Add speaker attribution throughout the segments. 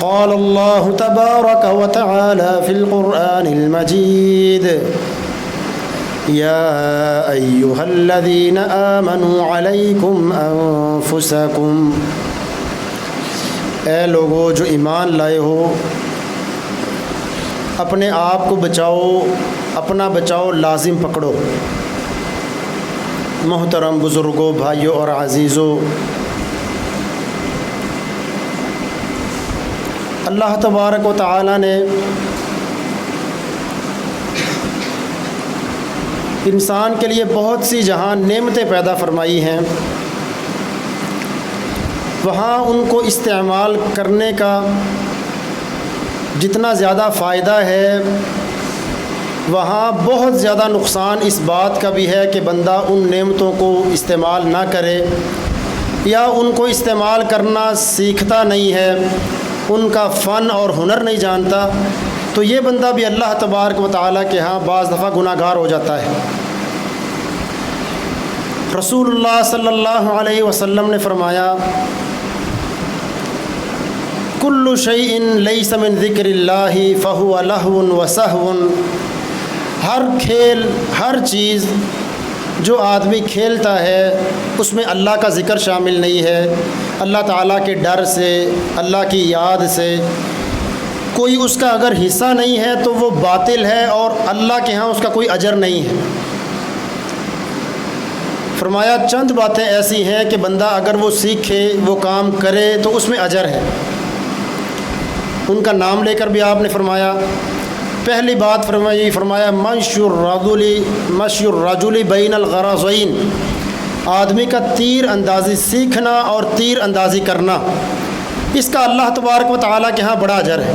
Speaker 1: قال اللہ تبارک وتعالی فی القرآن المجید یا ایہا الذین آمنوا علیکم انفسکم، اے لوگو جو ایمان لائے ہو، اپنے آپ کو بچاؤ، اپنا بچاؤ لازم پکڑو۔ محترم بزرگوں، بھائیوں اور عزیزوں، اللہ تبارک و تعالی نے انسان کے لیے بہت سی جہاں نعمتیں پیدا فرمائی ہیں، وہاں ان کو استعمال کرنے کا جتنا زیادہ فائدہ ہے، وہاں بہت زیادہ نقصان اس بات کا بھی ہے کہ بندہ ان نعمتوں کو استعمال نہ کرے یا ان کو استعمال کرنا سیکھتا نہیں ہے، ان کا فن اور ہنر نہیں جانتا، تو یہ بندہ بھی اللہ تبارک و تعالیٰ کے ہاں بعض دفعہ گناہ گار ہو جاتا ہے۔ رسول اللہ صلی اللہ علیہ وسلم نے فرمایا، کل شیء لیس من ذکر اللہ فہو لہو وسہو، ہر کھیل، ہر چیز جو آدمی کھیلتا ہے اس میں اللہ کا ذکر شامل نہیں ہے، اللہ تعالیٰ کے ڈر سے، اللہ کی یاد سے کوئی اس کا اگر حصہ نہیں ہے تو وہ باطل ہے اور اللہ کے ہاں اس کا کوئی اجر نہیں ہے۔ فرمایا چند باتیں ایسی ہیں کہ بندہ اگر وہ سیکھے، وہ کام کرے تو اس میں اجر ہے۔ ان کا نام لے کر بھی آپ نے فرمایا، پہلی بات فرمایا مشی الرجل بین الغرضین، آدمی کا تیر اندازی سیکھنا اور تیر اندازی کرنا، اس کا اللہ تبارک و تعالیٰ کے ہاں بڑا اجر ہے۔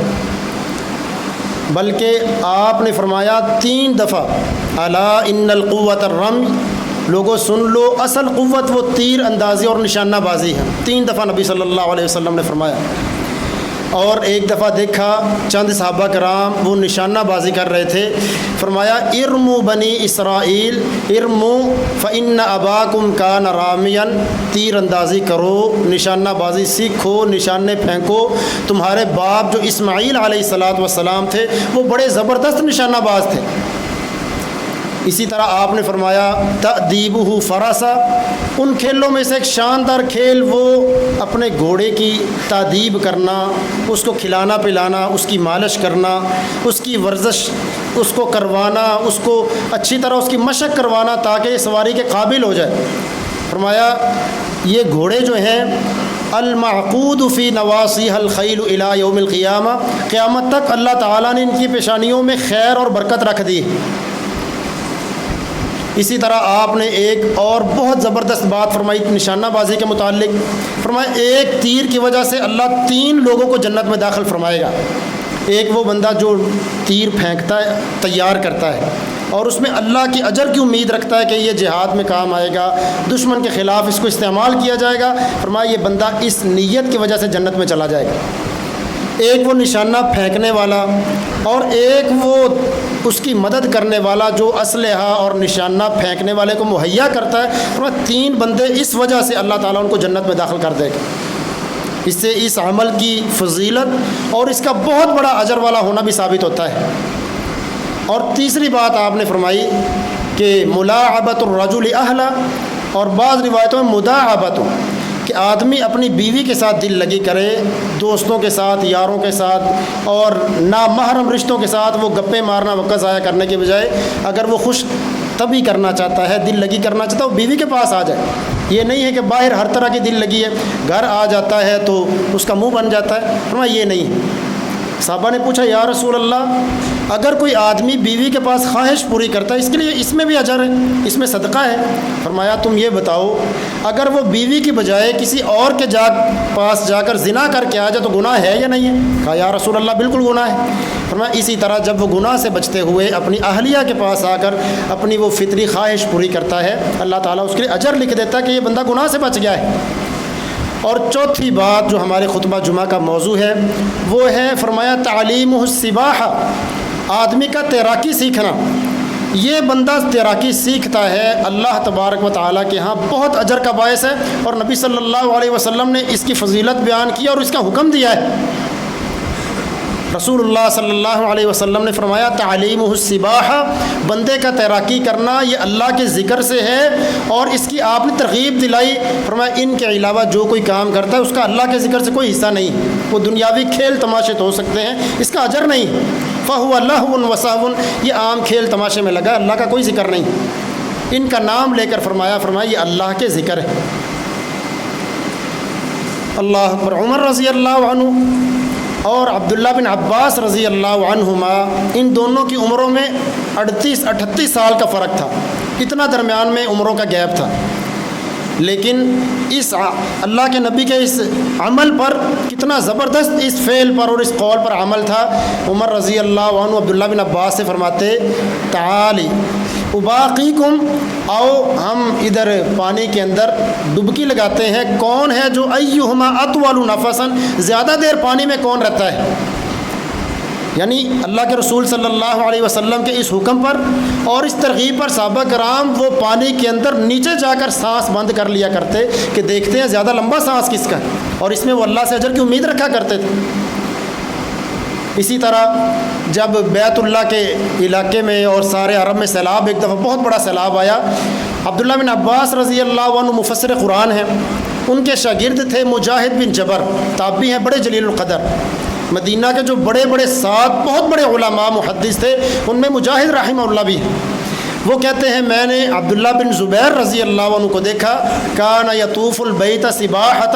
Speaker 1: بلکہ آپ نے فرمایا 3 دفعہ، الا ان القوۃ الرمی، لوگوں سن لو، اصل قوت وہ تیر اندازی اور نشانہ بازی ہے۔ 3 دفعہ نبی صلی اللہ علیہ وسلم نے فرمایا۔ اور ایک دفعہ دیکھا چند صحابہ کرام وہ نشانہ بازی کر رہے تھے، فرمایا ارموا بنی اسرائیل ارموا فإن اباکم کان رامیا، تیر اندازی کرو، نشانہ بازی سیکھو، نشانے پھینکو، تمہارے باپ جو اسماعیل علیہ السلام تھے وہ بڑے زبردست نشانہ باز تھے۔ اسی طرح آپ نے فرمایا تأدیبہ فرسا، ان کھیلوں میں سے ایک شاندار کھیل وہ اپنے گھوڑے کی تادیب کرنا، اس کو کھلانا پلانا، اس کی مالش کرنا، اس کی ورزش اس کو کروانا، اس کو اچھی طرح اس کی مشق کروانا تاکہ یہ سواری کے قابل ہو جائے۔ فرمایا یہ گھوڑے جو ہیں المعقود فی نواصیہ الخیل الی یوم القیامہ، قیامت تک اللہ تعالیٰ نے ان کی پیشانیوں میں خیر اور برکت رکھ دی۔ اسی طرح آپ نے ایک اور بہت زبردست بات فرمائی نشانہ بازی کے متعلق، فرمایا ایک تیر کی وجہ سے اللہ 3 لوگوں کو جنت میں داخل فرمائے گا۔ ایک وہ بندہ جو تیر پھینکتا ہے، تیار کرتا ہے اور اس میں اللہ کی اجر کی امید رکھتا ہے کہ یہ جہاد میں کام آئے گا، دشمن کے خلاف اس کو استعمال کیا جائے گا، فرمایا یہ بندہ اس نیت کی وجہ سے جنت میں چلا جائے گا۔ ایک وہ نشانہ پھینکنے والا اور ایک وہ اس کی مدد کرنے والا جو اسلحہ اور نشانہ پھینکنے والے کو مہیا کرتا ہے، فرمایا 3 بندے اس وجہ سے اللہ تعالیٰ ان کو جنت میں داخل کر دے گا۔ اس سے اس عمل کی فضیلت اور اس کا بہت بڑا اجر والا ہونا بھی ثابت ہوتا ہے۔ اور تیسری بات آپ نے فرمائی کہ ملاعبۃ الرجل اہلا، اور بعض روایتوں میں مداعبۃ، کہ آدمی اپنی بیوی کے ساتھ دل لگی کرے، دوستوں کے ساتھ، یاروں کے ساتھ اور نامحرم رشتوں کے ساتھ وہ گپیں مارنا وقت ضائع کرنے کے بجائے اگر وہ خوش طبی کرنا چاہتا ہے، دل لگی کرنا چاہتا ہے، وہ بیوی کے پاس آ جائے۔ یہ نہیں ہے کہ باہر ہر طرح کی دل لگی ہے، گھر آ جاتا ہے تو اس کا منہ بن جاتا ہے، فرمایا یہ نہیں۔ صحابہ نے پوچھا یا رسول اللہ، اگر کوئی آدمی بیوی کے پاس خواہش پوری کرتا ہے اس کے لیے اس میں بھی اجر ہے، اس میں صدقہ ہے؟ فرمایا تم یہ بتاؤ، اگر وہ بیوی کی بجائے کسی اور کے پاس جا کر زنا کر کے آ جائے تو گناہ ہے یا نہیں ہے؟ کہا یا رسول اللہ بالکل گناہ ہے۔ فرمایا اسی طرح جب وہ گناہ سے بچتے ہوئے اپنی اہلیہ کے پاس آ کر اپنی وہ فطری خواہش پوری کرتا ہے، اللہ تعالیٰ اس کے لیے اجر لکھ دیتا ہے کہ یہ بندہ گناہ سے بچ گیا ہے۔ اور چوتھی بات جو ہمارے خطبہ جمعہ کا موضوع ہے وہ ہے، فرمایا تعلیم السباحہ، آدمی کا تیراکی سیکھنا۔ یہ بندہ تیراکی سیکھتا ہے اللہ تبارک و تعالیٰ کے ہاں بہت اجر کا باعث ہے، اور نبی صلی اللہ علیہ وسلم نے اس کی فضیلت بیان کی اور اس کا حکم دیا ہے۔ رسول اللہ صلی اللہ علیہ وسلم نے فرمایا تعلیم السباحہ، بندے کا تیراکی کرنا یہ اللہ کے ذکر سے ہے، اور اس کی آپ نے ترغیب دلائی، فرمایا ان کے علاوہ جو کوئی کام کرتا ہے اس کا اللہ کے ذکر سے کوئی حصہ نہیں، وہ دنیاوی کھیل تماشے تو ہو سکتے ہیں، اس کا اجر نہیں، فَهُوَ لَهْوٌ وَسَهْوٌ، یہ عام کھیل تماشے میں لگا، اللہ کا کوئی ذکر نہیں، ان کا نام لے کر فرمایا یہ اللہ کے ذکر ہے۔ اللہ اکبر۔ عمر رضی اللہ عنہ اور عبداللہ بن عباس رضی اللہ عنہما، ان دونوں کی عمروں میں 38 سال کا فرق تھا، اتنا درمیان میں عمروں کا گیپ تھا، لیکن اس اللہ کے نبی کے اس عمل پر کتنا زبردست، اس فعل پر اور اس قول پر عمل تھا۔ عمر رضی اللہ عنہ عبداللہ بن عباس سے فرماتے تعالی اباقیکم، آؤ ہم ادھر پانی کے اندر ڈبکی لگاتے ہیں، کون ہے جو ایہما اطول نفسا، زیادہ دیر پانی میں کون رہتا ہے، یعنی اللہ کے رسول صلی اللہ علیہ وسلم کے اس حکم پر اور اس ترغیب پر صحابہ کرام وہ پانی کے اندر نیچے جا کر سانس بند کر لیا کرتے کہ دیکھتے ہیں زیادہ لمبا سانس کس کا ہے، اور اس میں وہ اللہ سے اجر کی امید رکھا کرتے تھے۔ اسی طرح جب بیت اللہ کے علاقے میں اور سارے عرب میں سیلاب، ایک دفعہ بہت بڑا سیلاب آیا، عبداللہ بن عباس رضی اللہ عنہ مفسر قرآن ہیں، ان کے شاگرد تھے مجاہد بن جبر، تابعی ہیں بڑے جلیل القدر، مدینہ کے جو بڑے بڑے 7 بہت بڑے علماء محدث تھے، ان میں مجاہد رحمہ اللہ بھی ہیں۔ وہ کہتے ہیں میں نے عبداللہ بن زبیر رضی اللہ عنہ کو دیکھا، کان یطوف البیت سباحۃ،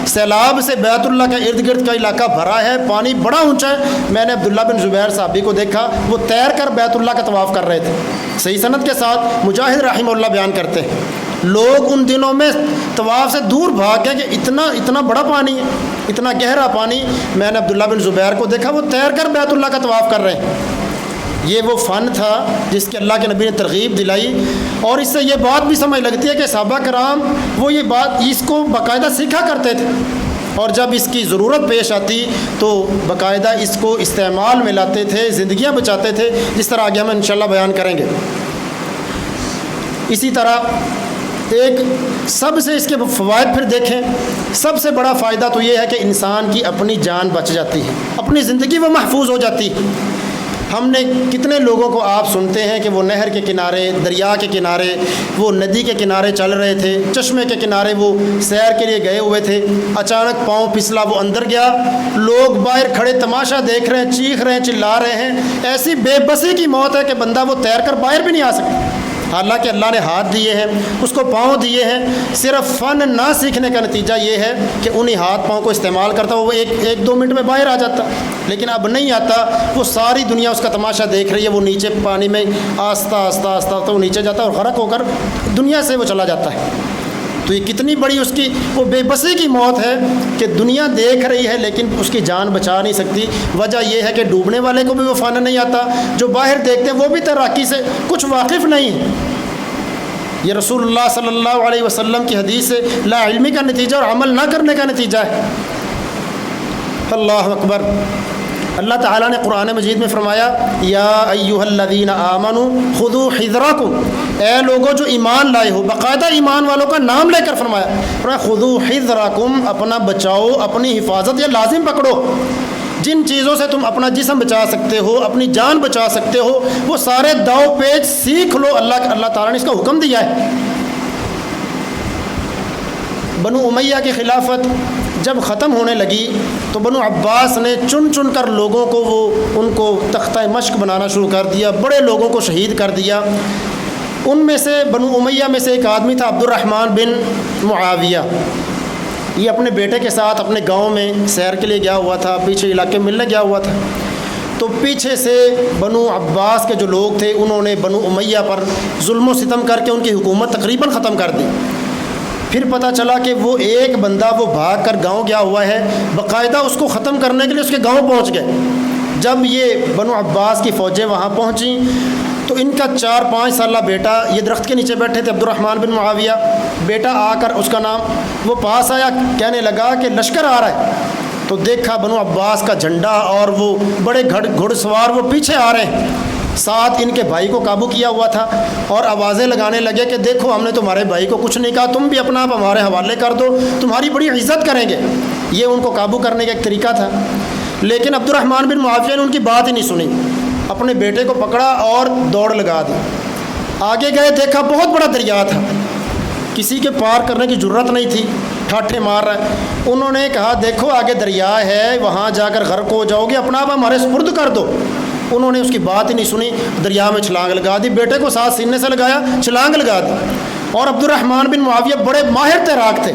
Speaker 1: سیلاب سے بیت اللہ کا ارد گرد کا علاقہ بھرا ہے، پانی بڑا اونچا ہے، میں نے عبداللہ بن زبیر صحابی کو دیکھا وہ تیر کر بیت اللہ کا طواف کر رہے تھے۔ صحیح سند کے ساتھ مجاہد رحمہ اللہ بیان کرتے ہیں لوگ ان دنوں میں طواف سے دور بھاگ گئے کہ اتنا بڑا پانی ہے، اتنا گہرا پانی، میں نے عبداللہ بن زبیر کو دیکھا وہ تیر کر بیت اللہ کا طواف کر رہے ہیں۔ یہ وہ فن تھا جس کے اللہ کے نبی نے ترغیب دلائی، اور اس سے یہ بات بھی سمجھ لگتی ہے کہ صحابہ کرام وہ یہ بات اس کو باقاعدہ سیکھا کرتے تھے، اور جب اس کی ضرورت پیش آتی تو باقاعدہ اس کو استعمال میں لاتے تھے، زندگیاں بچاتے تھے، جس طرح آگے ہم انشاءاللہ بیان کریں گے۔ اسی طرح ایک سب سے اس کے فوائد پھر دیکھیں، سب سے بڑا فائدہ تو یہ ہے کہ انسان کی اپنی جان بچ جاتی ہے، اپنی زندگی وہ محفوظ ہو جاتی ہے۔ ہم نے کتنے لوگوں کو آپ سنتے ہیں کہ وہ نہر کے کنارے، دریا کے کنارے، وہ ندی کے کنارے چل رہے تھے، چشمے کے کنارے وہ سیر کے لیے گئے ہوئے تھے، اچانک پاؤں پھسلا، وہ اندر گیا، لوگ باہر کھڑے تماشا دیکھ رہے ہیں، چیخ رہے ہیں، چلا رہے ہیں، ایسی بے بسی کی موت ہے کہ بندہ وہ تیر کر باہر بھی نہیں آ سکتا، حالانکہ اللہ نے ہاتھ دیے ہیں، اس کو پاؤں دیے ہیں۔ صرف فن نہ سیکھنے کا نتیجہ یہ ہے کہ انہی ہاتھ پاؤں کو استعمال کرتا وہ ایک دو منٹ میں باہر آ جاتا، لیکن اب نہیں آتا، وہ ساری دنیا اس کا تماشا دیکھ رہی ہے، وہ نیچے پانی میں آہستہ آہستہ آہستہ وہ نیچے جاتا ہے اور غرق ہو کر دنیا سے وہ چلا جاتا ہے۔ تو یہ کتنی بڑی اس کی وہ بے بسی کی موت ہے کہ دنیا دیکھ رہی ہے لیکن اس کی جان بچا نہیں سکتی۔ وجہ یہ ہے کہ ڈوبنے والے کو بھی وہ فن نہیں آتا، جو باہر دیکھتے ہیں وہ بھی تیراکی سے کچھ واقف نہیں ہے۔ یہ رسول اللہ صلی اللہ علیہ وسلم کی حدیث سے لا علمی کا نتیجہ اور عمل نہ کرنے کا نتیجہ ہے۔ اللہ اکبر۔ اللہ تعالیٰ نے قرآن مجید میں فرمایا یا ایھا الذین آمنوا خذوا حذرکم، اے لوگوں جو ایمان لائے ہو، باقاعدہ ایمان والوں کا نام لے کر فرمایا خذوا حذرکم، اپنا بچاؤ، اپنی حفاظت یا لازم پکڑو، جن چیزوں سے تم اپنا جسم بچا سکتے ہو، اپنی جان بچا سکتے ہو، وہ سارے داؤ پیچ سیکھ لو، اللہ تعالیٰ نے اس کا حکم دیا ہے۔ بنو امیہ کی خلافت جب ختم ہونے لگی تو بنو عباس نے چن چن کر لوگوں کو ان کو تختہ مشق بنانا شروع کر دیا، بڑے لوگوں کو شہید کر دیا۔ ان میں سے بنو امیہ میں سے ایک آدمی تھا عبد الرحمن بن معاویہ، یہ اپنے بیٹے کے ساتھ اپنے گاؤں میں سیر کے لیے گیا ہوا تھا، پیچھے علاقے میں ملنے گیا ہوا تھا، تو پیچھے سے بنو عباس کے جو لوگ تھے انہوں نے بنو امیہ پر ظلم و ستم کر کے ان کی حکومت تقریباً ختم کر دی۔ پھر پتہ چلا کہ وہ ایک بندہ وہ بھاگ کر گاؤں گیا ہوا ہے، باقاعدہ اس کو ختم کرنے کے لیے اس کے گاؤں پہنچ گئے۔ جب یہ بنو عباس کی فوجیں وہاں پہنچیں تو ان کا 4-5 سالہ بیٹا، یہ درخت کے نیچے بیٹھے تھے عبد الرحمن بن معاویہ، بیٹا آ کر اس کا نام، وہ پاس آیا، کہنے لگا کہ لشکر آ رہا ہے، تو دیکھا بنو عباس کا جھنڈا اور وہ بڑے گھڑ سوار وہ پیچھے آ رہے ہیں، ساتھ ان کے بھائی کو قابو کیا ہوا تھا، اور آوازیں لگانے لگے کہ دیکھو ہم نے تمہارے بھائی کو کچھ نہیں کہا، تم بھی اپنا آپ ہمارے حوالے کر دو، تمہاری بڑی عزت کریں گے۔ یہ ان کو قابو کرنے کا ایک طریقہ تھا۔ لیکن عبد الرحمن بن معاویہ نے ان کی بات ہی نہیں سنی، اپنے بیٹے کو پکڑا اور دوڑ لگا دی۔ آگے گئے، دیکھا بہت بڑا دریا تھا، کسی کے پار کرنے کی ضرورت نہیں تھی، ٹھاٹھے مار رہا ہے۔ انہوں نے کہا دیکھو آگے دریا ہے، وہاں جا کر غرق ہو جاؤ گے، اپنا آپ ہمارے سپرد کر دو۔ انہوں نے اس کی بات ہی نہیں سنی، دریا میں چھلانگ لگا دی، بیٹے کو ساتھ سینے سے لگایا، چھلانگ لگا دی۔ اور عبد الرحمن بن معاویہ بڑے ماہر تیراک تھے،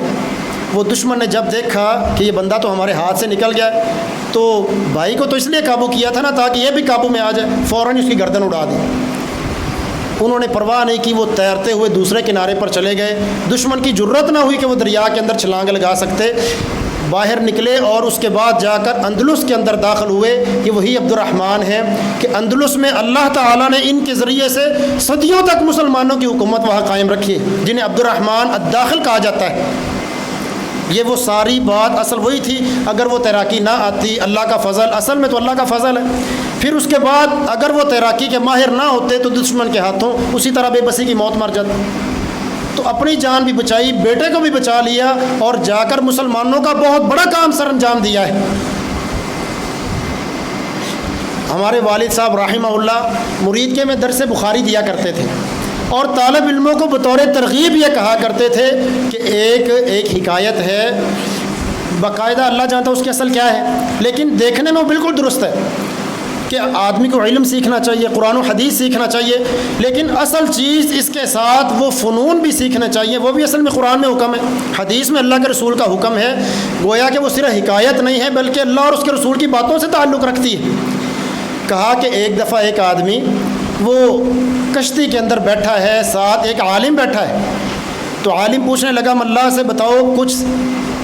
Speaker 1: وہ دشمن نے جب دیکھا کہ یہ بندہ تو ہمارے ہاتھ سے نکل گیا ہے، تو بھائی کو تو اس لیے قابو کیا تھا نا تاکہ یہ بھی قابو میں آ جائے، فوراً اس کی گردن اڑا دی۔ انہوں نے پرواہ نہیں کی، وہ تیرتے ہوئے دوسرے کنارے پر چلے گئے، دشمن کی جرت نہ ہوئی کہ وہ دریا کے اندر چھلانگ لگا سکتے، باہر نکلے اور اس کے بعد جا کر اندلس کے اندر داخل ہوئے۔ یہ وہی عبد الرحمن ہیں کہ اندلس میں اللہ تعالیٰ نے ان کے ذریعے سے صدیوں تک مسلمانوں کی حکومت وہاں قائم رکھی، جنہیں عبد الرحمن الداخل کہا جاتا ہے۔ یہ وہ ساری بات اصل وہی تھی، اگر وہ تیراکی نہ آتی، اللہ کا فضل، اصل میں تو اللہ کا فضل ہے۔ پھر اس کے بعد اگر وہ تیراکی کے ماہر نہ ہوتے تو دشمن کے ہاتھوں اسی طرح بے بسی کی موت مر جاتی۔ تو اپنی جان بھی بچائی، بیٹے کو بھی بچا لیا، اور جا کر مسلمانوں کا بہت بڑا کام سر انجام دیا ہے۔ ہمارے والد صاحب رحمہ اللہ مرید کے میں درس بخاری دیا کرتے تھے، اور طالب علموں کو بطور ترغیب یہ کہا کرتے تھے کہ ایک حکایت ہے، باقاعدہ اللہ جانتا اس کی اصل کیا ہے، لیکن دیکھنے میں وہ بالکل درست ہے کہ آدمی کو علم سیکھنا چاہیے، قرآن و حدیث سیکھنا چاہیے، لیکن اصل چیز اس کے ساتھ وہ فنون بھی سیکھنا چاہیے، وہ بھی اصل میں قرآن میں حکم ہے، حدیث میں اللہ کے رسول کا حکم ہے، گویا کہ وہ صرف حکایت نہیں ہے بلکہ اللہ اور اس کے رسول کی باتوں سے تعلق رکھتی ہے۔ کہا کہ ایک دفعہ ایک آدمی وہ کشتی کے اندر بیٹھا ہے، ساتھ ایک عالم بیٹھا ہے، تو عالم پوچھنے لگا ملا سے بتاؤ کچھ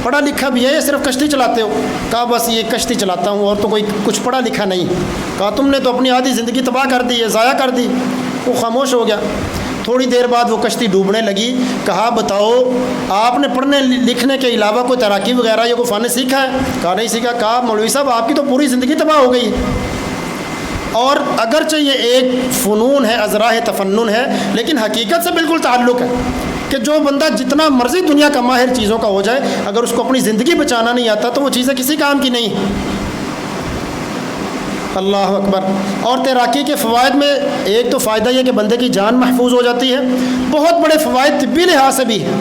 Speaker 1: پڑھا لکھا بھی ہے یا صرف کشتی چلاتے ہو؟ کہا بس یہ کشتی چلاتا ہوں اور تو کوئی کچھ پڑھا لکھا نہیں۔ کہا تم نے تو اپنی آدھی زندگی تباہ کر دی ہے، ضائع کر دی۔ وہ خاموش ہو گیا۔ تھوڑی دیر بعد وہ کشتی ڈوبنے لگی۔ کہا بتاؤ آپ نے پڑھنے لکھنے کے علاوہ کوئی تیراکی وغیرہ یا کوئی فن سیکھا ہے؟ کہا نہیں سیکھا۔ کہا مولوی صاحب آپ کی تو پوری زندگی تباہ ہو گئی ہے۔ اور اگرچہ یہ ایک فنون ہے، ازراہ تفنن ہے، لیکن حقیقت سے بالکل تعلق ہے کہ جو بندہ جتنا مرضی دنیا کا ماہر چیزوں کا ہو جائے، اگر اس کو اپنی زندگی بچانا نہیں آتا تو وہ چیزیں کسی کام کی نہیں۔ اللہ اکبر۔ اور تیراکی کے فوائد میں ایک تو فائدہ یہ کہ بندے کی جان محفوظ ہو جاتی ہے، بہت بڑے فوائد طبی لحاظ سے بھی ہے۔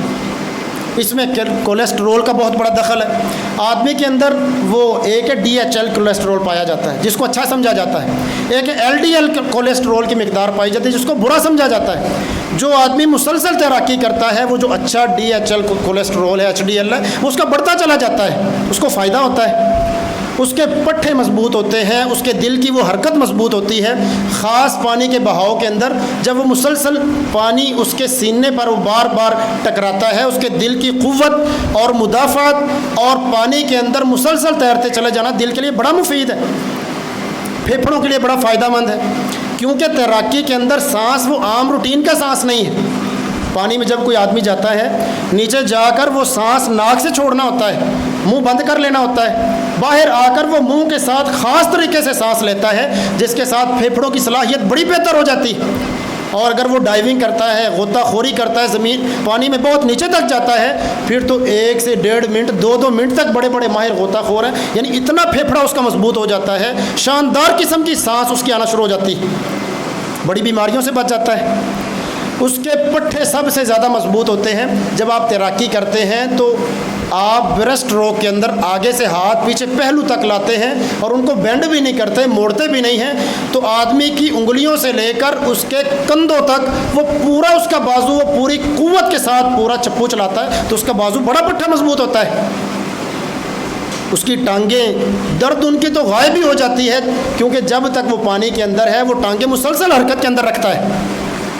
Speaker 1: اس میں کولیسٹرول کا بہت بڑا دخل ہے۔ آدمی کے اندر وہ ایک ہے DHL کولیسٹرول پایا جاتا ہے جس کو اچھا سمجھا جاتا ہے، ایک ہے LDL کولیسٹرول کی مقدار پائی جاتی ہے جس کو برا سمجھا جاتا ہے۔ جو آدمی مسلسل تیراکی کرتا ہے وہ جو اچھا DHL کولیسٹرول ہے، HDL ہے، وہ اس کا بڑھتا چلا جاتا ہے، اس کو فائدہ ہوتا ہے، اس کے پٹھے مضبوط ہوتے ہیں، اس کے دل کی وہ حرکت مضبوط ہوتی ہے۔ خاص پانی کے بہاؤ کے اندر جب وہ مسلسل پانی اس کے سینے پر وہ بار بار ٹکراتا ہے، اس کے دل کی قوت اور مدافعت اور پانی کے اندر مسلسل تیرتے چلے جانا دل کے لیے بڑا مفید ہے، پھیپھڑوں کے لیے بڑا فائدہ مند ہے، کیونکہ تیراکی کے اندر سانس وہ عام روٹین کا سانس نہیں ہے۔ پانی میں جب کوئی آدمی جاتا ہے نیچے جا کر وہ سانس ناک سے چھوڑنا ہوتا ہے، منہ بند کر لینا ہوتا ہے، باہر آ کر وہ منہ کے ساتھ خاص طریقے سے سانس لیتا ہے جس کے ساتھ پھیپھڑوں کی صلاحیت بڑی بہتر ہو جاتی ہے۔ اور اگر وہ ڈائیونگ کرتا ہے، غوطہ خوری کرتا ہے، زمین پانی میں بہت نیچے تک جاتا ہے، پھر تو 1 سے 1.5 منٹ 2 منٹ تک بڑے بڑے ماہر غوطہ خور ہیں، یعنی اتنا پھیپھڑا اس کا مضبوط ہو جاتا ہے، شاندار قسم کی سانس اس کی آنا شروع ہو جاتی ہے، بڑی بیماریوں سے بچ جاتا ہے۔ اس کے پٹھے سب سے زیادہ مضبوط ہوتے ہیں۔ جب آپ تیراکی کرتے ہیں تو آپ برسٹ اسٹروک کے اندر آگے سے ہاتھ پیچھے پہلو تک لاتے ہیں اور ان کو بینڈ بھی نہیں کرتے، موڑتے بھی نہیں ہیں، تو آدمی کی انگلیوں سے لے کر اس کے کندھوں تک وہ پورا اس کا بازو وہ پوری قوت کے ساتھ پورا چپو چلاتا ہے، تو اس کا بازو بڑا پٹھا مضبوط ہوتا ہے۔ اس کی ٹانگیں درد ان کی تو غائب ہی ہو جاتی ہے، کیونکہ جب تک وہ پانی کے اندر ہے وہ ٹانگیں مسلسل حرکت کے اندر رکھتا ہے۔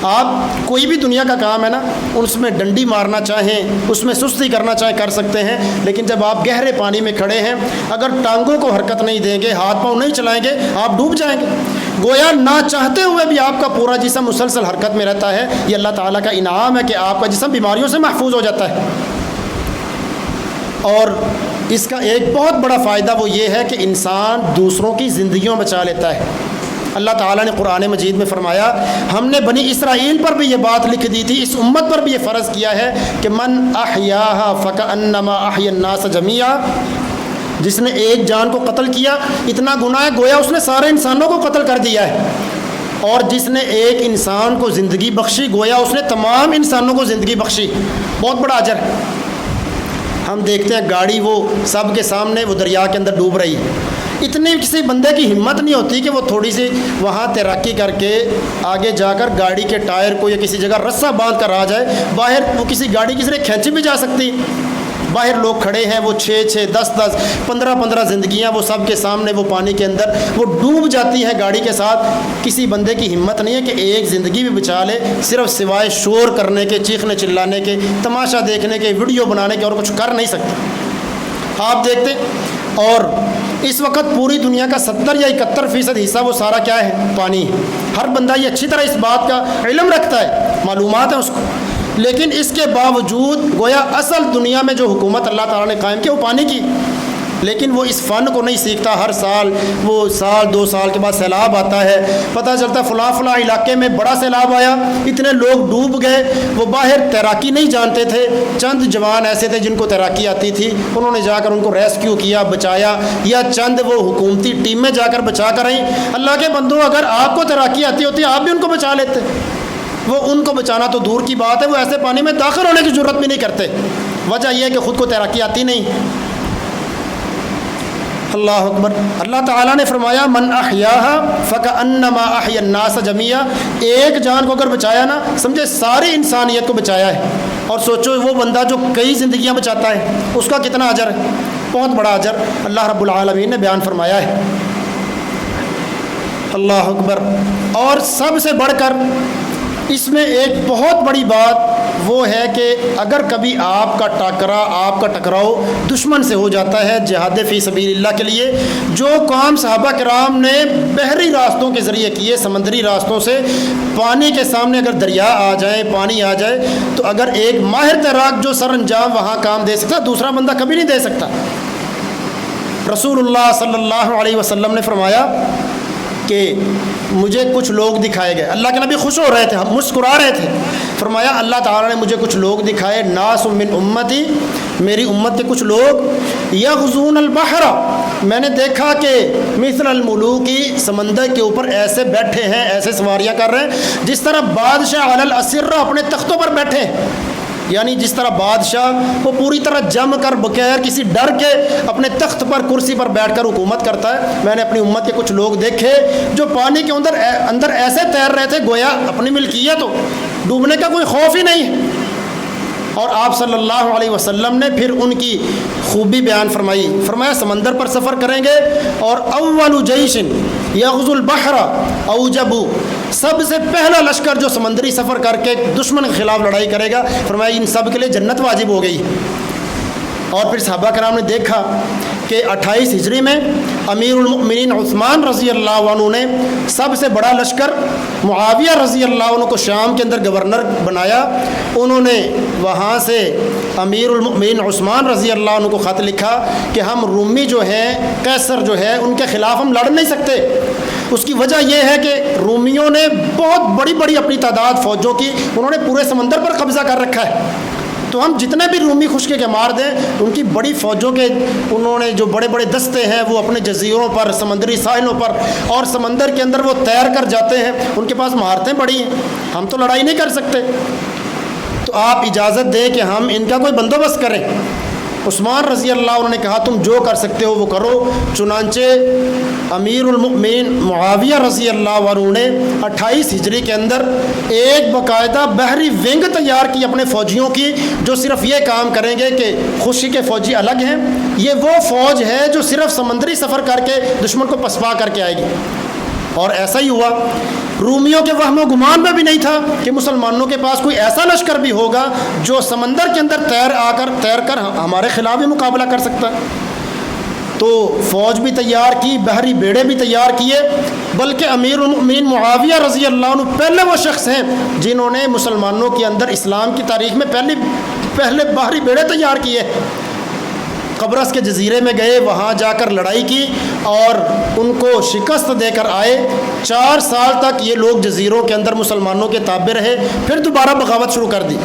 Speaker 1: آپ کوئی بھی دنیا کا کام ہے نا، اس میں ڈنڈی مارنا چاہیں، اس میں سستی کرنا چاہیں کر سکتے ہیں، لیکن جب آپ گہرے پانی میں کھڑے ہیں اگر ٹانگوں کو حرکت نہیں دیں گے، ہاتھ پاؤں نہیں چلائیں گے، آپ ڈوب جائیں گے۔ گویا نہ چاہتے ہوئے بھی آپ کا پورا جسم مسلسل حرکت میں رہتا ہے۔ یہ اللہ تعالیٰ کا انعام ہے کہ آپ کا جسم بیماریوں سے محفوظ ہو جاتا ہے۔ اور اس کا ایک بہت بڑا فائدہ وہ یہ ہے کہ انسان دوسروں کی زندگیوں بچا لیتا ہے۔ اللہ تعالیٰ نے قرآن مجید میں فرمایا، ہم نے بنی اسرائیل پر بھی یہ بات لکھ دی تھی، اس امت پر بھی یہ فرض کیا ہے کہ من احیاہا فکأنما احیا الناس جمیعا، جس نے ایک جان کو قتل کیا اتنا گناہ ہے گویا اس نے سارے انسانوں کو قتل کر دیا ہے، اور جس نے ایک انسان کو زندگی بخشی گویا اس نے تمام انسانوں کو زندگی بخشی، بہت بڑا اجر ہے۔ ہم دیکھتے ہیں گاڑی وہ سب کے سامنے وہ دریا کے اندر ڈوب رہی ہے، اتنی کسی بندے کی ہمت نہیں ہوتی کہ وہ تھوڑی سی وہاں تیراکی کر کے آگے جا کر گاڑی کے ٹائر کو یا کسی جگہ رسہ باندھ کر آ جائے، باہر وہ کسی گاڑی کی ذریعے کھینچی بھی جا سکتی، باہر لوگ کھڑے ہیں، وہ 6 10 15 زندگیاں وہ سب کے سامنے وہ پانی کے اندر وہ ڈوب جاتی ہیں گاڑی کے ساتھ۔ کسی بندے کی ہمت نہیں ہے کہ ایک زندگی بھی بچا لے، صرف سوائے شور کرنے کے، چیخنے چلانے کے، تماشا دیکھنے کے، ویڈیو بنانے کے، اور کچھ کر نہیں سکتے۔ آپ دیکھتے اور اس وقت پوری دنیا کا 70 یا 71% حصہ وہ سارا کیا ہے؟ پانی ہے۔ ہر بندہ یہ اچھی طرح اس بات کا علم رکھتا ہے، معلومات ہے اس کو، لیکن اس کے باوجود گویا اصل دنیا میں جو حکومت اللہ تعالیٰ نے قائم کی وہ پانی کی، لیکن وہ اس فن کو نہیں سیکھتا۔ ہر سال وہ سال 2 سال کے بعد سیلاب آتا ہے، پتہ چلتا فلاں علاقے میں بڑا سیلاب آیا، اتنے لوگ ڈوب گئے، وہ باہر تیراکی نہیں جانتے تھے، چند جوان ایسے تھے جن کو تیراکی آتی تھی، انہوں نے جا کر ان کو ریسکیو کیا، بچایا، یا چند وہ حکومتی ٹیمیں جا کر بچا کر آئیں۔ اللہ کے بندوں، اگر آپ کو تیراکی آتی ہوتی آپ بھی ان کو بچا لیتے، وہ ان کو بچانا تو دور کی بات ہے، وہ ایسے پانی میں داخل ہونے کی ضرورت بھی نہیں کرتے، وجہ یہ ہے کہ خود کو تیراکی آتی نہیں۔ اللہ اکبر۔ اللہ تعالیٰ نے فرمایا من احیاها فکأنما احیا الناس جميعا، ایک جان کو اگر بچایا نا سمجھے ساری انسانیت کو بچایا ہے۔ اور سوچو وہ بندہ جو کئی زندگیاں بچاتا ہے اس کا کتنا اجر ہے، بہت بڑا اجر اللہ رب العالمین نے بیان فرمایا ہے۔ اللہ اکبر۔ اور سب سے بڑھ کر اس میں ایک بہت بڑی بات وہ ہے کہ اگر کبھی آپ کا ٹکراؤ دشمن سے ہو جاتا ہے جہاد فی سبیل اللہ کے لیے، جو کام صحابہ کرام نے بحری راستوں کے ذریعے کیے، سمندری راستوں سے، پانی کے سامنے اگر دریا آ جائے، پانی آ جائے، تو اگر ایک ماہر تیراک جو سر انجام وہاں کام دے سکتا، دوسرا بندہ کبھی نہیں دے سکتا۔ رسول اللہ صلی اللہ علیہ وسلم نے فرمایا کہ مجھے کچھ لوگ دکھائے گئے، اللہ کے نبی خوش ہو رہے تھے، ہم مسکرا رہے تھے، فرمایا اللہ تعالیٰ نے مجھے کچھ لوگ دکھائے، ناس من امتی، میری امت کے کچھ لوگ، یغزون البحر، میں نے دیکھا کہ مثل الملوکی، سمندر کے اوپر ایسے بیٹھے ہیں، ایسے سواریاں کر رہے ہیں جس طرح بادشاہ علی الاسرہ اپنے تختوں پر بیٹھے ہیں، یعنی جس طرح بادشاہ وہ پوری طرح جم کر بغیر کسی ڈر کے اپنے تخت پر کرسی پر بیٹھ کر حکومت کرتا ہے، میں نے اپنی امت کے کچھ لوگ دیکھے جو پانی کے اندر ایسے تیر رہے تھے گویا اپنی ملکیت ہو، ڈوبنے کا کوئی خوف ہی نہیں۔ اور آپ صلی اللہ علیہ وسلم نے پھر ان کی خوبی بیان فرمائی، فرمایا سمندر پر سفر کریں گے اور اول جیش یغزو البحر اوجبو، سب سے پہلا لشکر جو سمندری سفر کر کے دشمن کے خلاف لڑائی کرے گا، فرمایا ان سب کے لیے جنت واجب ہو گئی۔ اور پھر صحابہ کرام نے دیکھا کہ 28 ہجری میں امیر المؤمنین عثمان رضی اللہ عنہ نے سب سے بڑا لشکر معاویہ رضی اللہ عنہ کو شام کے اندر گورنر بنایا، انہوں نے وہاں سے امیر المؤمنین عثمان رضی اللہ عنہ کو خط لکھا کہ ہم رومی جو ہیں، قیصر جو ہے، ان کے خلاف ہم لڑ نہیں سکتے۔ اس کی وجہ یہ ہے کہ رومیوں نے بہت بڑی بڑی اپنی تعداد فوجوں کی، انہوں نے پورے سمندر پر قبضہ کر رکھا ہے، تو ہم جتنے بھی رومی خشکے کے مار دیں، ان کی بڑی فوجوں کے انہوں نے جو بڑے بڑے دستے ہیں وہ اپنے جزیروں پر، سمندری ساحلوں پر اور سمندر کے اندر وہ تیر کر جاتے ہیں، ان کے پاس مہارتیں بڑی ہیں، ہم تو لڑائی نہیں کر سکتے، تو آپ اجازت دیں کہ ہم ان کا کوئی بندوبست کریں۔ عثمان رضی اللہ عنہ نے کہا تم جو کر سکتے ہو وہ کرو، چنانچہ امیر المؤمنین معاویہ رضی اللہ عنہ نے 28 ہجری کے اندر ایک باقاعدہ بحری ونگ تیار کی اپنے فوجیوں کی، جو صرف یہ کام کریں گے کہ خشکی کے فوجی الگ ہیں، یہ وہ فوج ہے جو صرف سمندری سفر کر کے دشمن کو پسپا کر کے آئے گی۔ اور ایسا ہی ہوا، رومیوں کے وہم و گمان میں بھی نہیں تھا کہ مسلمانوں کے پاس کوئی ایسا لشکر بھی ہوگا جو سمندر کے اندر تیر کر ہمارے خلاف بھی مقابلہ کر سکتا ہے۔ تو فوج بھی تیار کی، بحری بیڑے بھی تیار کیے، بلکہ امیر المؤمنین معاویہ رضی اللہ عنہ پہلے وہ شخص ہیں جنہوں نے مسلمانوں کے اندر اسلام کی تاریخ میں پہلے بحری بیڑے تیار کیے، قبرص کے جزیرے میں گئے، وہاں جا کر لڑائی کی اور ان کو شکست دے کر آئے۔ 4 سال تک یہ لوگ جزیروں کے اندر مسلمانوں کے تابع رہے، پھر دوبارہ بغاوت شروع کر دی۔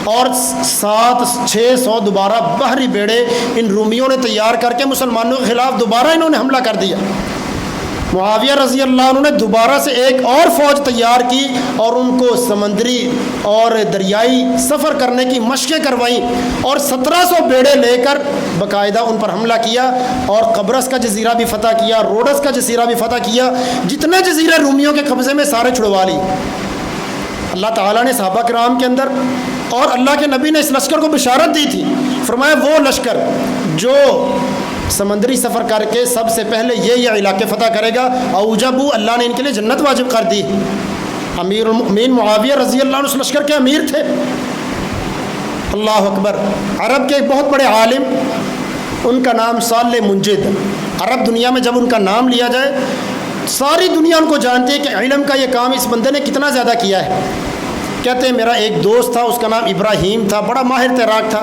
Speaker 1: اور 700-600 دوبارہ بحری بیڑے ان رومیوں نے تیار کر کے مسلمانوں کے خلاف دوبارہ انہوں نے حملہ کر دیا۔ معاویہ رضی اللہ عنہ نے دوبارہ سے ایک اور فوج تیار کی اور ان کو سمندری اور دریائی سفر کرنے کی مشقیں کروائیں اور 1700 بیڑے لے کر باقاعدہ ان پر حملہ کیا اور قبرص کا جزیرہ بھی فتح کیا، روڈس کا جزیرہ بھی فتح کیا، جتنے جزیرے رومیوں کے قبضے میں سارے چھڑوا لی۔ اللہ تعالیٰ نے صحابہ کرام کے اندر اور اللہ کے نبی نے اس لشکر کو بشارت دی تھی، فرمایا وہ لشکر جو سمندری سفر کر کے سب سے پہلے یہ علاقے فتح کرے گا، اوجبو اللہ نے ان کے لیے جنت واجب کر دی۔ امیر المؤمنین معاویہ رضی اللہ عنہ اس لشکر کے امیر تھے۔ اللہ اکبر۔ عرب کے ایک بہت بڑے عالم، ان کا نام صالح منجد، عرب دنیا میں جب ان کا نام لیا جائے ساری دنیا ان کو جانتی ہے کہ علم کا یہ کام اس بندے نے کتنا زیادہ کیا ہے۔ کہتے ہیں میرا ایک دوست تھا، اس کا نام ابراہیم تھا، بڑا ماہر تیراک تھا،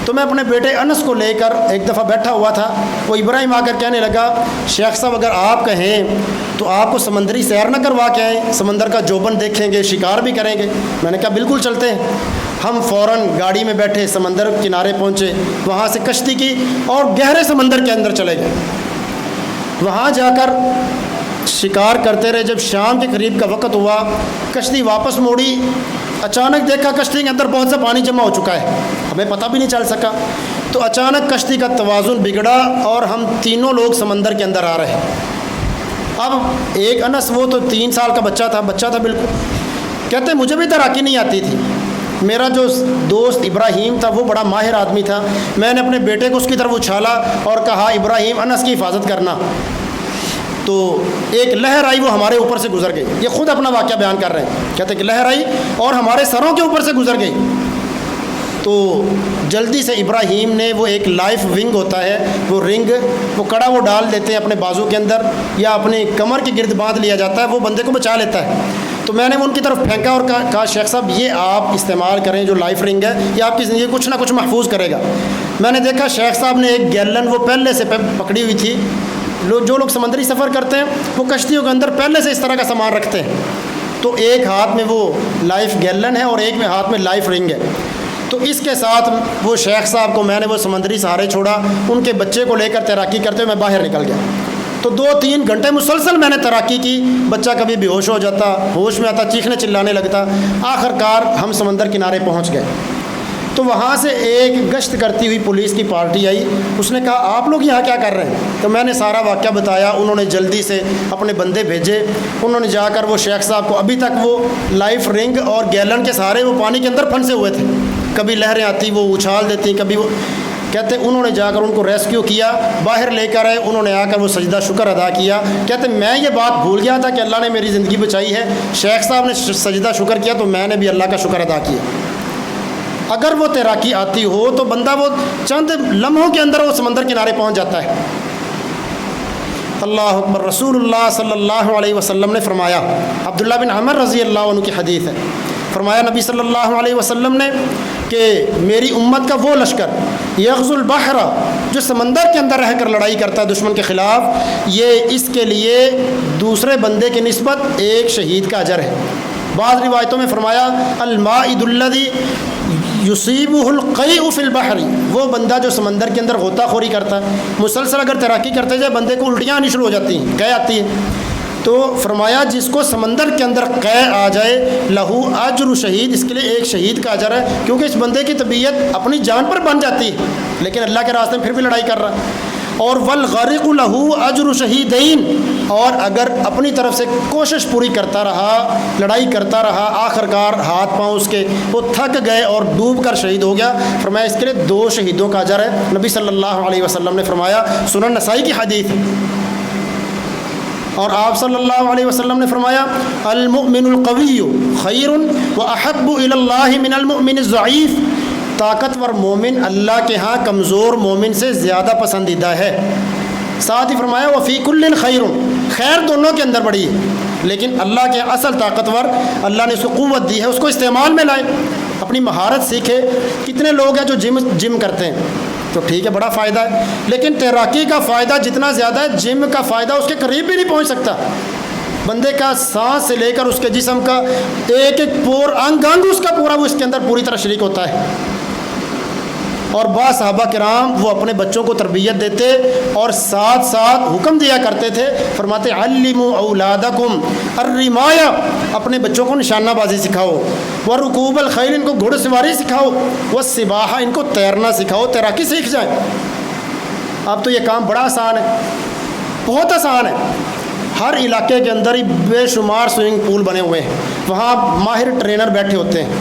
Speaker 1: تو میں اپنے بیٹے انس کو لے کر ایک دفعہ بیٹھا ہوا تھا، وہ ابراہیم آ کر کہنے لگا شیخ صاحب اگر آپ کہیں تو آپ کو سمندری سیر نہ کروا کے آئیں، سمندر کا جوبن دیکھیں گے، شکار بھی کریں گے۔ میں نے کہا بالکل چلتے ہیں۔ ہم فوراً گاڑی میں بیٹھے سمندر کنارے پہنچے، وہاں سے کشتی کی اور گہرے سمندر کے اندر چلے گئے۔ وہاں جا کر شکار کرتے رہے۔ جب شام کے قریب کا وقت ہوا کشتی واپس موڑی، اچانک دیکھا کشتی کے اندر بہت سا پانی جمع ہو چکا ہے، ہمیں پتہ بھی نہیں چل سکا۔ تو اچانک کشتی کا توازن بگڑا اور ہم تینوں لوگ سمندر کے اندر آ رہے ہیں۔ اب ایک انس، وہ تو 3 سال کا بچہ تھا بالکل، کہتے مجھے بھی تیراکی نہیں آتی تھی۔ میرا جو دوست ابراہیم تھا وہ بڑا ماہر آدمی تھا، میں نے اپنے بیٹے کو اس کی طرف اچھالا اور کہا ابراہیم انس کی حفاظت کرنا۔ تو ایک لہر آئی، وہ ہمارے اوپر سے گزر گئی۔ یہ خود اپنا واقعہ بیان کر رہے ہیں، کہتے ہیں کہ لہر آئی اور ہمارے سروں کے اوپر سے گزر گئی۔ تو جلدی سے ابراہیم نے، وہ ایک لائف ونگ ہوتا ہے، وہ رنگ، وہ کڑا وہ ڈال دیتے ہیں اپنے بازو کے اندر یا اپنے کمر کے گرد باندھ لیا جاتا ہے، وہ بندے کو بچا لیتا ہے۔ تو میں نے وہ ان کی طرف پھینکا اور کہا شیخ صاحب یہ آپ استعمال کریں، جو لائف رنگ ہے یہ آپ کی زندگی کچھ نہ کچھ محفوظ کرے گا۔ میں نے دیکھا شیخ صاحب نے ایک گیلن وہ پہلے سے پکڑی ہوئی تھی۔ جو لوگ سمندری سفر کرتے ہیں وہ کشتیوں کے اندر پہلے سے اس طرح کا سامان رکھتے ہیں، تو ایک ہاتھ میں وہ لائف گیلن ہے اور ایک میں ہاتھ میں لائف رنگ ہے۔ تو اس کے ساتھ وہ شیخ صاحب کو میں نے وہ سمندری سہارے چھوڑا، ان کے بچے کو لے کر تیراکی کرتے ہوئے میں باہر نکل گیا۔ تو 2-3 گھنٹے مسلسل میں نے تیراکی کی، بچہ کبھی بے ہوش ہو جاتا، ہوش میں آتا، چیخنے چلانے لگتا۔ آخر کار ہم سمندر کنارے پہنچ گئے۔ تو وہاں سے ایک گشت کرتی ہوئی پولیس کی پارٹی آئی، اس نے کہا آپ لوگ یہاں کیا کر رہے ہیں؟ تو میں نے سارا واقعہ بتایا، انہوں نے جلدی سے اپنے بندے بھیجے، انہوں نے جا کر وہ شیخ صاحب کو، ابھی تک وہ لائف رنگ اور گیلن کے سہارے وہ پانی کے اندر پھنسے ہوئے تھے، کبھی لہریں آتی وہ اچھال دیتی، کبھی وہ، کہتے انہوں نے جا کر ان کو ریسکیو کیا، باہر لے کر آئے، انہوں نے آ کر وہ سجدہ شکر ادا کیا۔ کہتے میں یہ بات بھول گیا تھا کہ اللہ نے میری زندگی بچائی ہے، شیخ صاحب نے سجدہ شکر کیا تو میں نے بھی اللہ کا شکر ادا کیا۔ اگر وہ تیراکی آتی ہو تو بندہ وہ چند لمحوں کے اندر وہ سمندر کنارے پہنچ جاتا ہے۔ اللہ اکبر۔ رسول اللہ صلی اللہ علیہ وسلم نے فرمایا، عبداللہ بن عمر رضی اللہ عنہ کی حدیث ہے، فرمایا نبی صلی اللہ علیہ وسلم نے کہ میری امت کا وہ لشکر یغزو البحر، جو سمندر کے اندر رہ کر لڑائی کرتا ہے دشمن کے خلاف، یہ اس کے لیے دوسرے بندے کی نسبت ایک شہید کا اجر ہے۔ بعض روایتوں میں فرمایا المائد الذی یصیبہ القیء فی البحر، وہ بندہ جو سمندر کے اندر غوطہ خوری کرتا ہے، مسلسل اگر تیراکی کرتے جائے بندے کو الٹیاں آنی شروع ہو جاتی ہیں، قے آتی ہے، تو فرمایا جس کو سمندر کے اندر قے آ جائے لہو اجر شہید، اس کے لیے ایک شہید کا اجر ہے، کیونکہ اس بندے کی طبیعت اپنی جان پر بن جاتی ہے لیکن اللہ کے راستے میں پھر بھی لڑائی کر رہا ہے۔ اور والغارق لہو اجر شہیدین، اور اگر اپنی طرف سے کوشش پوری کرتا رہا، لڑائی کرتا رہا، آخر کار ہاتھ پاؤں اس کے وہ تھک گئے اور ڈوب کر شہید ہو گیا، فرمایا اس کے لیے 2 شہیدوں کا اجر ہے۔ نبی صلی اللہ علیہ وسلم نے فرمایا، سنن نسائی کی حدیث۔ اور آپ صلی اللہ علیہ وسلم نے فرمایا المؤمن القوی خیر واحب الی اللہ من المؤمن الضعیف، طاقتور مومن اللہ کے ہاں کمزور مومن سے زیادہ پسندیدہ ہے۔ ساتھ ہی فرمایا وفی کل خیر، خیر دونوں کے اندر بڑی ہے، لیکن اللہ کے اصل طاقتور، اللہ نے اس کو قوت دی ہے، اس کو استعمال میں لائے، اپنی مہارت سیکھے۔ کتنے لوگ ہیں جو جم کرتے ہیں، تو ٹھیک ہے بڑا فائدہ ہے، لیکن تیراکی کا فائدہ جتنا زیادہ ہے جم کا فائدہ اس کے قریب بھی نہیں پہنچ سکتا۔ بندے کا سانس سے لے کر اس کے جسم کا ایک ایک انگ اس کا پورا وہ اس کے اندر پوری طرح شریک ہوتا ہے۔ اور بعض صحابہ کرام وہ اپنے بچوں کو تربیت دیتے اور ساتھ ساتھ حکم دیا کرتے تھے، فرماتے علموا اولادکم الرمایا، اپنے بچوں کو نشانہ بازی سکھاؤ، ورکوب الخیل، ان کو گھوڑ سواری سکھاؤ، والسباحہ، ان کو تیرنا سکھاؤ، تیراکی سیکھ جائیں۔ اب تو یہ کام بڑا آسان ہے، بہت آسان ہے۔ ہر علاقے کے اندر ہی بے شمار سوئمنگ پول بنے ہوئے ہیں، وہاں ماہر ٹرینر بیٹھے ہوتے ہیں،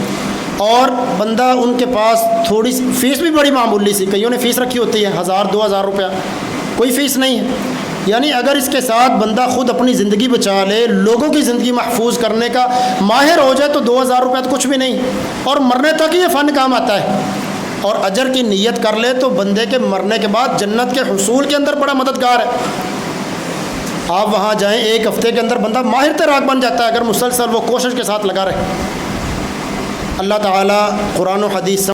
Speaker 1: اور بندہ ان کے پاس تھوڑی سی فیس بھی بڑی معمولی سی، کئیوں نے فیس رکھی ہوتی ہے 1000-2000 روپیہ، کوئی فیس نہیں ہے۔ یعنی اگر اس کے ساتھ بندہ خود اپنی زندگی بچا لے، لوگوں کی زندگی محفوظ کرنے کا ماہر ہو جائے، تو 2000 روپیہ تو کچھ بھی نہیں، اور مرنے تک یہ فن کام آتا ہے۔ اور اجر کی نیت کر لے تو بندے کے مرنے کے بعد جنت کے حصول کے اندر بڑا مددگار ہے۔ آپ وہاں جائیں، ایک ہفتے کے اندر بندہ ماہر تیراک بن جاتا ہے اگر مسلسل وہ کوشش کے ساتھ لگا رہے۔ اللہ تعالیٰ قرآن و حدیث